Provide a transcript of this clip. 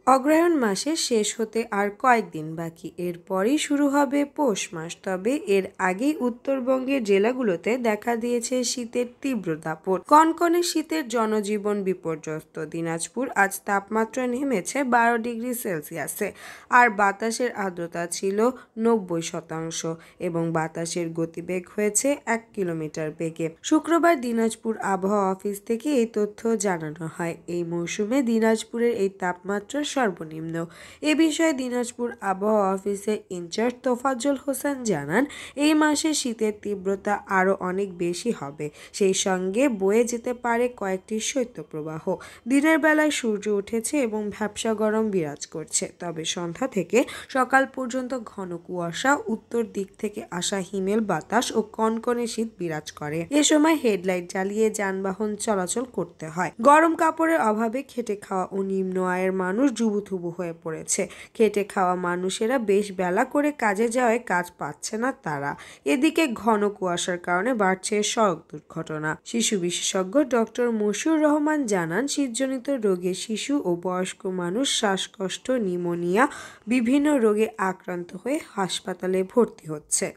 অগ্রহায়ণ মাসের শেষ হতে আর কয়েকদিন বাকি, এরপরই শুরু হবে পৌষ মাস। তবে এর আগেই উত্তরবঙ্গের জেলাগুলোতে দেখা দিয়েছে শীতের তীব্র দাপট। কনকনে শীতের জনজীবন বিপর্যস্ত। দিনাজপুর আজ তাপমাত্রা নেমেছে 12 ডিগ্রি সেলসিয়াসে, আর বাতাসের আর্দ্রতা ছিল 90% এবং বাতাসের গতিবেগ হয়েছে 1 কিলোমিটার বেগে। শুক্রবার দিনাজপুর আবহাওয়া অফিস থেকে এই তথ্য জানানো হয়। এই মৌসুমে দিনাজপুরের এই তাপমাত্রা সর্বনিম্ন। এ বিষয়ে দিনাজপুর আবহাওয়া অফিসের ইনচার্জ তোফাজ্জল হোসেন জানান, এই মাসে শীতের তীব্রতা আরও অনেক বেশি হবে। সেই সঙ্গে বয়ে যেতে পারে কয়েকটি শৈত্যপ্রবাহ। দিনের বেলায় সূর্য উঠেছে এবং ভ্যাপসা গরম বিরাজ করছে, তবে সন্ধ্যা থেকে সকাল পর্যন্ত ঘন কুয়াশা, উত্তর দিক থেকে আসা হিমেল বাতাস ও কনকনে শীত বিরাজ করে। এ সময় হেডলাইট জ্বালিয়ে যানবাহন চলাচল করতে হয়। গরম কাপড়ের অভাবে খেটে খাওয়া ও নিম্ন আয়ের মানুষ জুবুথুবু হয়ে পড়েছে। খেটে খাওয়া মানুষেরা বেশ বেলা করে কাজে যাওয়ায় কাজ পাচ্ছে না তারা। এদিকে ঘন কুয়াশার কারণে বাড়ছে সড়ক দুর্ঘটনা। শিশু বিশেষজ্ঞ ডক্টর মশিউর রহমান জানান, শীতজনিত রোগে শিশু ও বয়স্ক মানুষ শ্বাসকষ্ট, নিউমোনিয়া, বিভিন্ন রোগে আক্রান্ত হয়ে হাসপাতালে ভর্তি হচ্ছে।